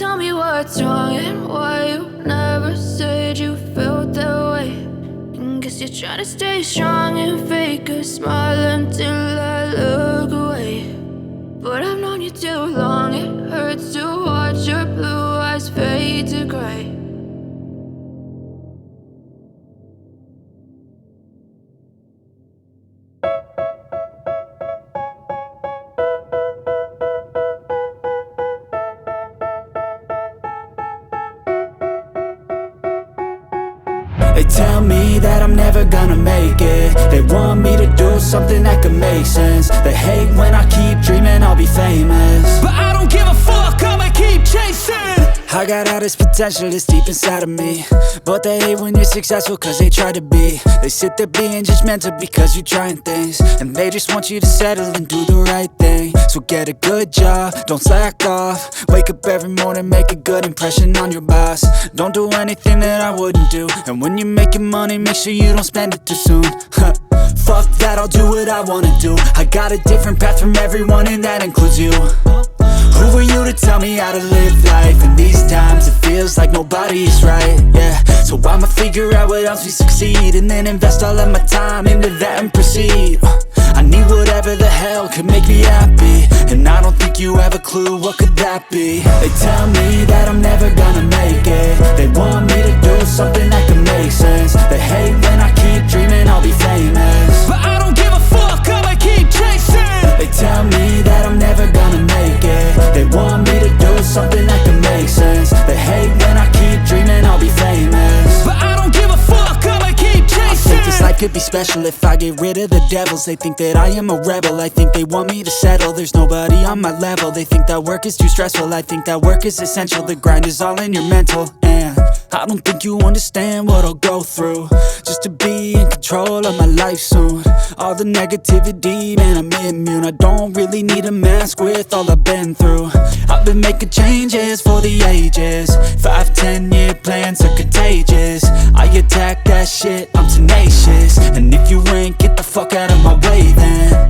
tell me what's wrong and why you never said you felt that way. And guess you're trying to stay strong and fake a smile until I look away. But I've known you too long, it hurts to watch your blue eyes fade to gray. They tell me that I'm never gonna make it. They want me to do something that could make sense. They hate when I keep dreaming I'll be famous, but I don't give a fuck, I'ma keep chasing. I got all this potential that's deep inside of me, but they hate when you're successful cause they try to be. They sit there being judgmental because you're trying things, and they just want you to settle and do the right thing. So get a good job, don't slack off. Wake up every morning, make a good impression on your boss. Don't do anything that I wouldn't do, and when you're making money, make sure you don't spend it too soon. Fuck that, I'll do what I wanna do. I got a different path from everyone and that includes you. Who are you to tell me how to live life? In these times it feels like nobody's right, yeah. So I'ma figure out what else we succeed, and then invest all of my time into that and proceed. I need whatever the hell could make me happy, and I don't think you have a clue what could that be. They tell me that I'm never gonna make it. They want me to do something that can make sense. They hate when I keep dreaming I'll be famous, but I don't give a fuck, I'ma keep chasing. They tell me that I'm never gonna make it. They want me to do something that can make sense. They hate when I keep dreaming I'll be famous, but I don't give a fuck, I'ma keep chasing. I think this life could be special if I get rid of the devils. They think that I am a rebel, I think they want me to settle. There's nobody on my level. They think that work is too stressful, I think that work is essential. The grind is all in your mental, and I don't think you understand what I'll go through just to be in control of my life soon. All the negativity, man, I'm immune. I don't really need a mask with all I've been through. I've been making changes for the ages. 5-10 year plans are contagious. I attack that shit, I'm tenacious. And if you ain't, get the fuck out of my way then.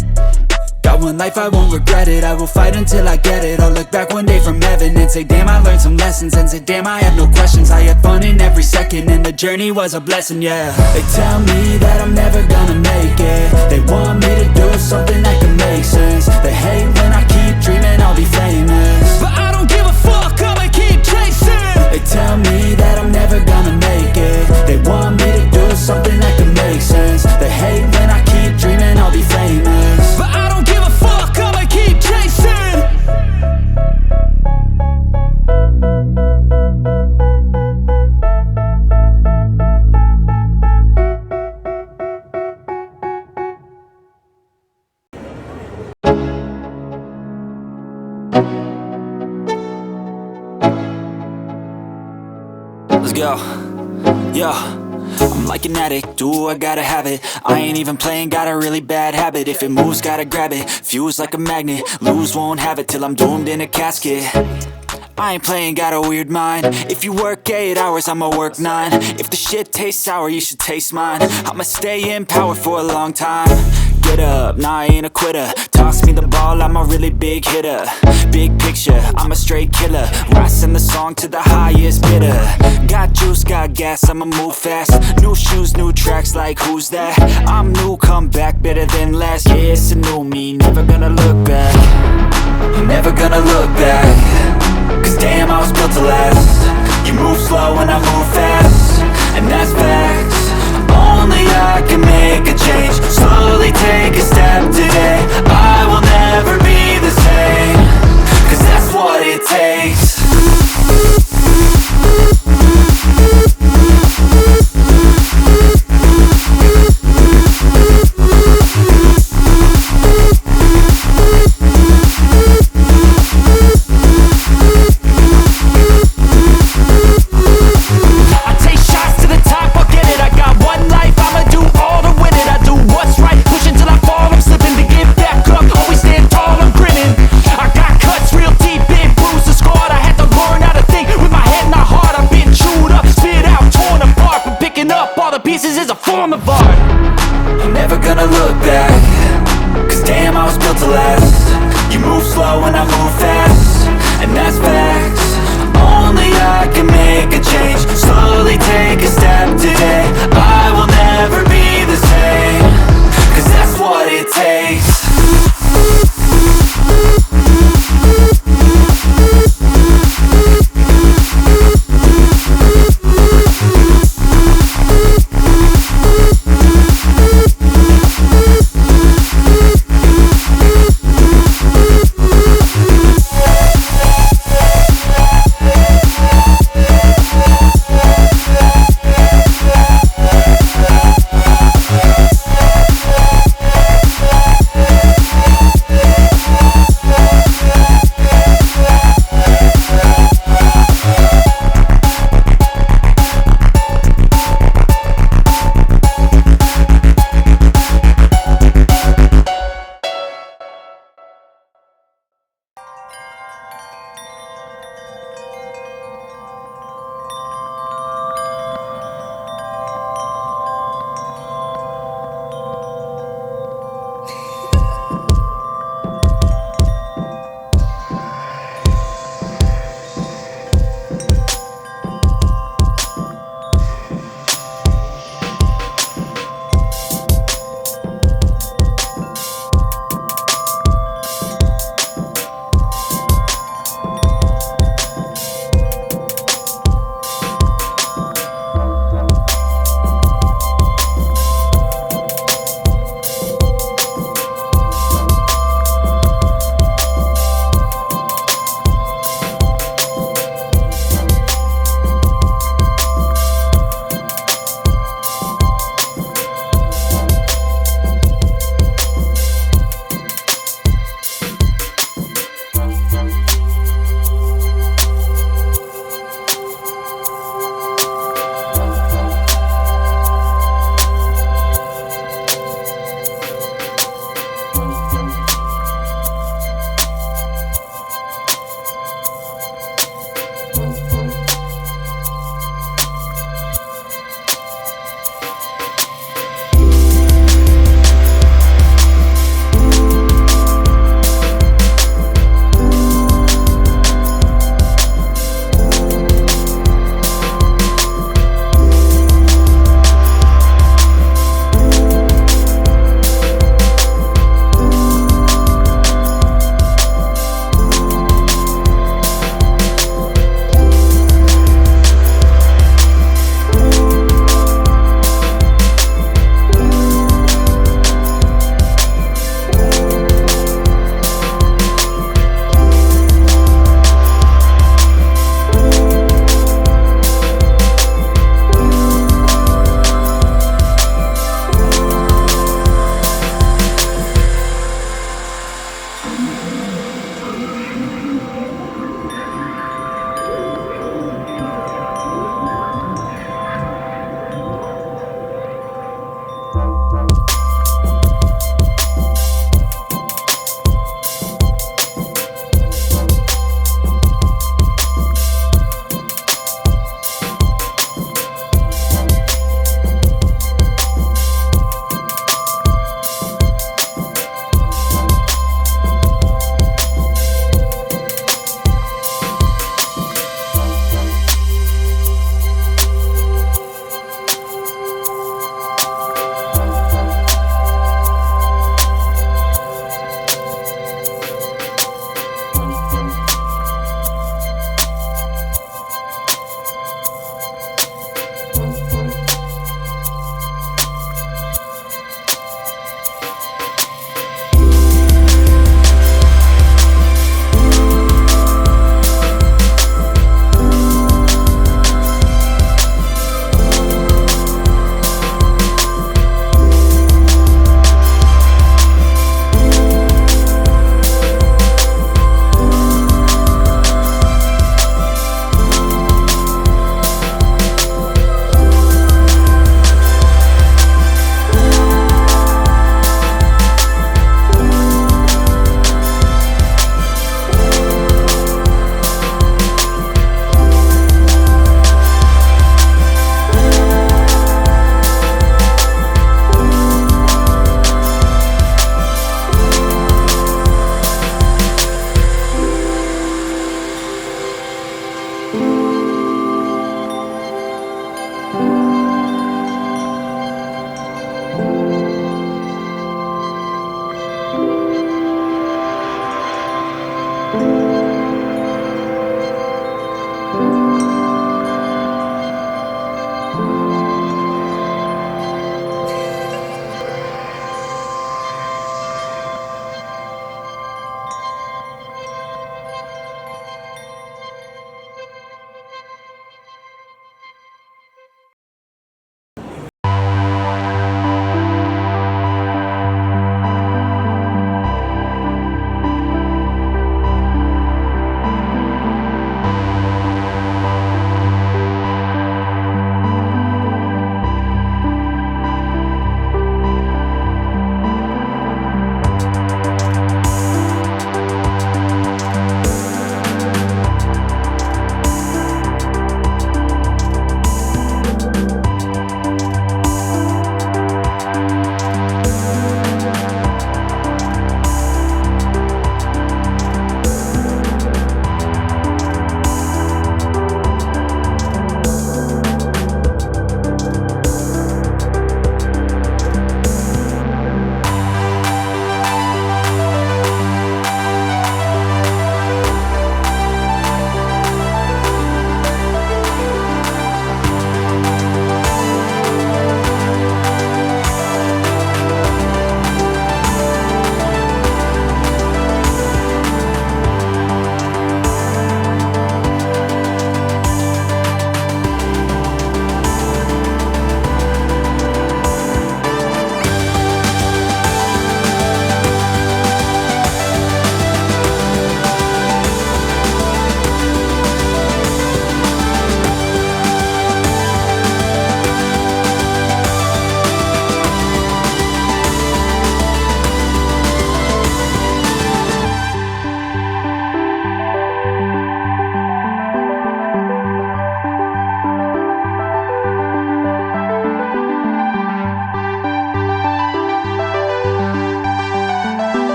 Got one life, I won't regret it. I will fight until I get it. I'll look back one day from heaven and say, damn, I learned some lessons. And say, damn, I have no questions. I had fun in every second, and the journey was a blessing, yeah. They tell me that I'm never gonna make it. They want me to do something that can make sense. They hate when I keep dreaming I'll be famous, but I don't give a fuck, I'ma keep chasing. They tell me that I'm never gonna make it. They want me to do something that can make sense. They hate when I keep dreaming I'll be famous, but I don't give a fuck, I'ma keep chasing. Let's go, yo. I'm like an addict, ooh, I gotta have it. I ain't even playing, got a really bad habit. If it moves, gotta grab it, fuse like a magnet. Lose, won't have it till I'm doomed in a casket. I ain't playing, got a weird mind. If you work 8 hours, I'ma work 9. If the shit tastes sour, you should taste mine. I'ma stay in power for a long time. Get up, nah, I ain't a quitter. Toss me the ball, I'm a really big hitter. Big picture, I'm a straight killer. Rising the song to the highest bidder. Got juice, got gas, I'ma move fast. New shoes, new tracks, like who's that? I'm new, come back, better than last. Yeah, it's a new me, never gonna look back. I'm never gonna look back, cause damn, I was built to last. You move slow and I move fast, and that's facts. Only I can make a change. Slowly take a step today. I will never be the same, cause that's what it takes. I can make a change. Slowly take a step today. I will never be the same, 'cause that's what it takes.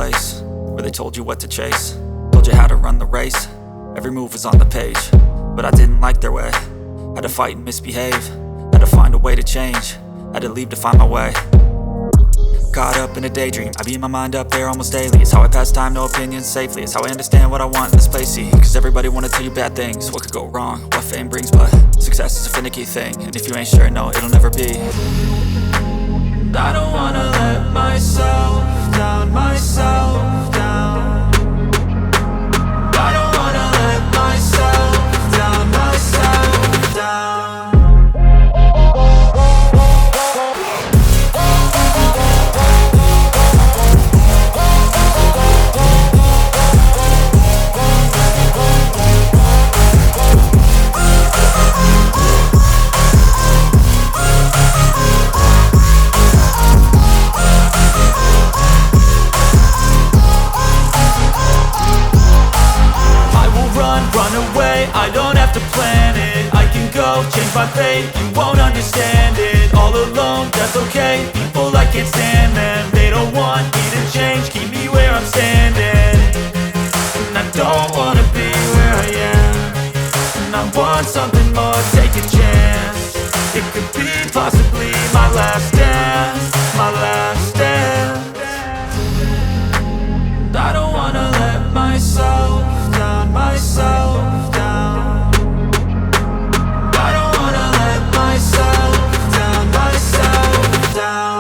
place where they told you what to chase, told you how to run the race. Every move was on the page, but I didn't like their way. Had to fight and misbehave, had to find a way to change, had to leave to find my way. Caught up in a daydream, I beat my mind up there almost daily. It's how I pass time, no opinions safely. It's how I understand what I want in this place, see. Cause everybody wanna tell you bad things, what could go wrong, what fame brings. But success is a finicky thing, and if you ain't sure, no, it'll never be. I don't wanna let myself down, myself down. I don't wanna let myself down, myself down. Run away, I don't have to plan it. I can go, change my fate, you won't understand it. All alone, that's okay, people I can't stand them. They don't want me to change, keep me where I'm standing. And I don't wanna be where I am, and I want something more, take a chance. It could be possibly my last dance, my last dance. And I don't wanna let myself down, myself down. I don't wanna let myself down, myself down.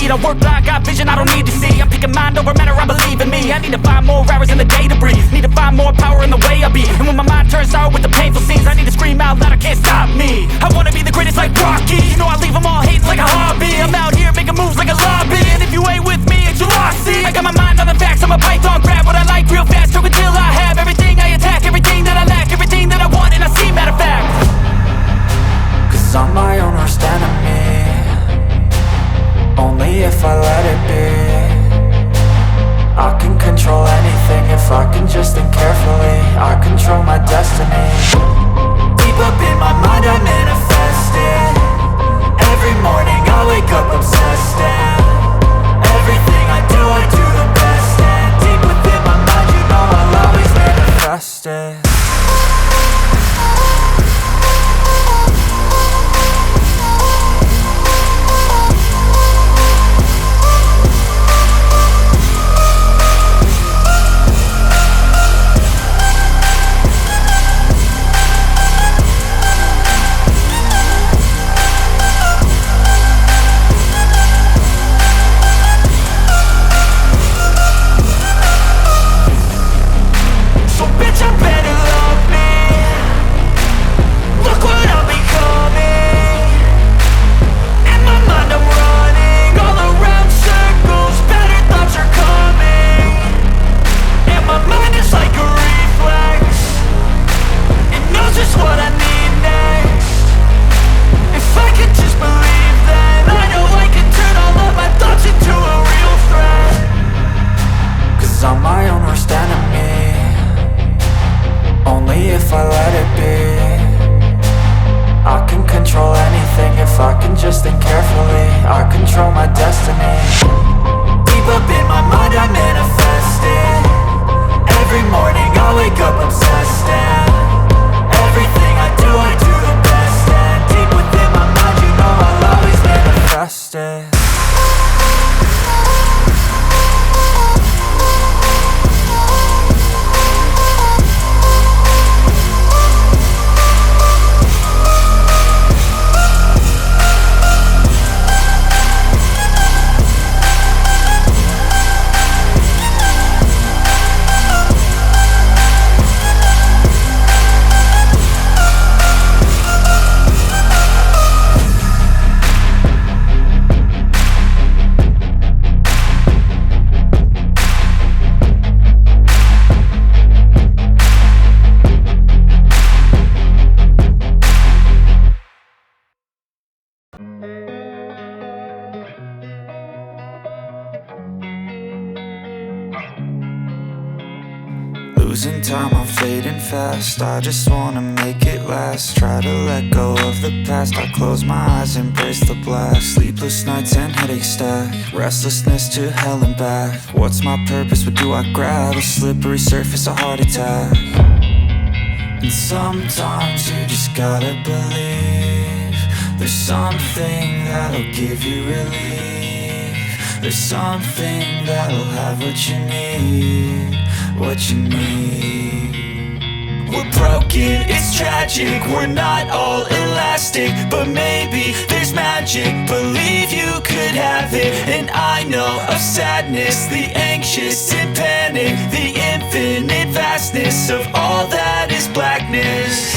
I work blind, got vision I don't need to see. I'm picking mind over matter, I believe in me. I need to find more hours in the day to breathe. Need to find more power in the way I be. And when my mind turns sour with the painful scenes, I need to scream out loud, I can't stop me. I wanna be the greatest like Rocky. You know I leave them all hating like a hobby. I'm out here making moves like a lobby. And if you ain't with me, it's your loss, see. I got my mind on the facts, I'm a python, grab what I like real fast. Stroke until I have everything I attack, everything that I lack, everything that I want, and I see, matter of fact. Cause I'm my own worst enemy, only if I let it be. I can control anything if I can just think carefully. I control my destiny. Deep up in my mind I manifest it. Every morning I wake up obsessed, and everything I do the best. And deep within my mind you know I'll always manifest it. losing time, I'm fading fast. I just wanna make it last. Try to let go of the past. I close my eyes, embrace the blast. Sleepless nights and headaches stack. Restlessness to hell and back. What's my purpose? What do I grab? A slippery surface, a heart attack. And sometimes you just gotta believe there's something that'll give you relief. There's something that'll have what you need, what you need. We're broken, it's tragic, we're not all elastic, but maybe there's magic. Believe you could have it. And I know of sadness, the anxious and panic, the infinite vastness of all that is blackness.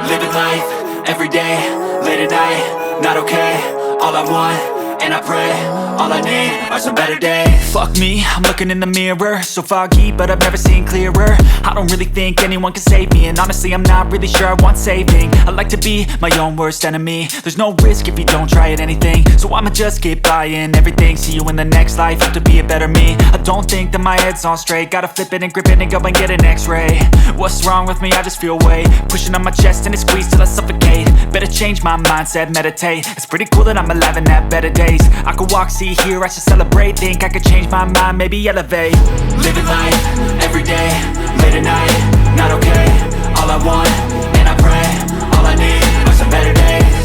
Living life, every day, late at night, not okay. All I want, and I pray, all I need are some better days. Fuck me, I'm looking in the mirror. So foggy, but I've never seen clearer. I don't really think anyone can save me, and honestly I'm not really sure I want saving. I like to be my own worst enemy. There's no risk if you don't try at anything, so I'ma just keep buying everything. See you in the next life, have to be a better me. I don't think that my head's on straight. Gotta flip it and grip it and go and get an x-ray. What's wrong with me? I just feel weight pushing on my chest and it squeezes till I suffocate. Better change my mindset, meditate. It's pretty cool that I'm alive and have better days. I could walk, see, hear, I should celebrate. Think I could change my mind, maybe elevate. Living life, every day, late at night, not okay. All I want, and I pray, all I need are some better days.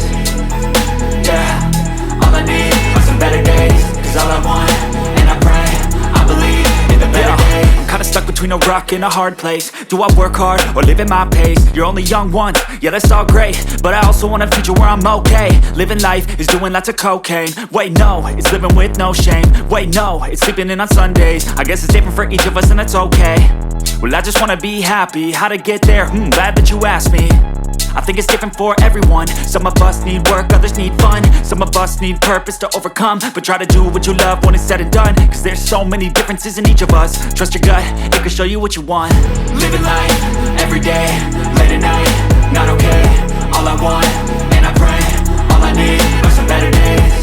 Yeah, all I need are some better days. Cause all I want, and I pray, I believe in the better days. I'm kinda stuck between a rock and a hard place. Do I work hard or live at my pace? You're only young once, yeah that's all great, but I also want a future where I'm okay. Living life is doing lots of cocaine. Wait no, it's living with no shame. Wait no, it's sleeping in on Sundays. I guess it's different for each of us and that's okay. Well I just wanna be happy, how to get there? Glad that you asked me. I think it's different for everyone. Some of us need work, others need fun. Some of us need purpose to overcome. But try to do what you love when it's said and done, cause there's so many differences in each of us. Trust your gut, it can show you what you want. Living life, every day, late at night, not okay. All I want, and I pray, all I need are some better days.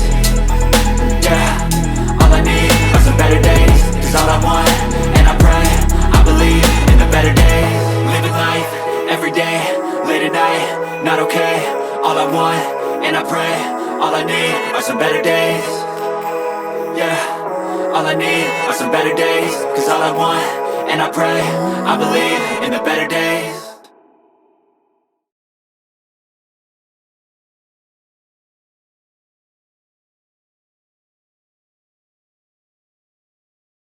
Yeah, all I need are some better days. Cause all I want, and I pray, I believe in the better days. Living life, every day, late at night, not okay. All I want, and I pray, all I need are some better days. Yeah, all I need are some better days. Cause all I want, and I pray, I believe in the better days.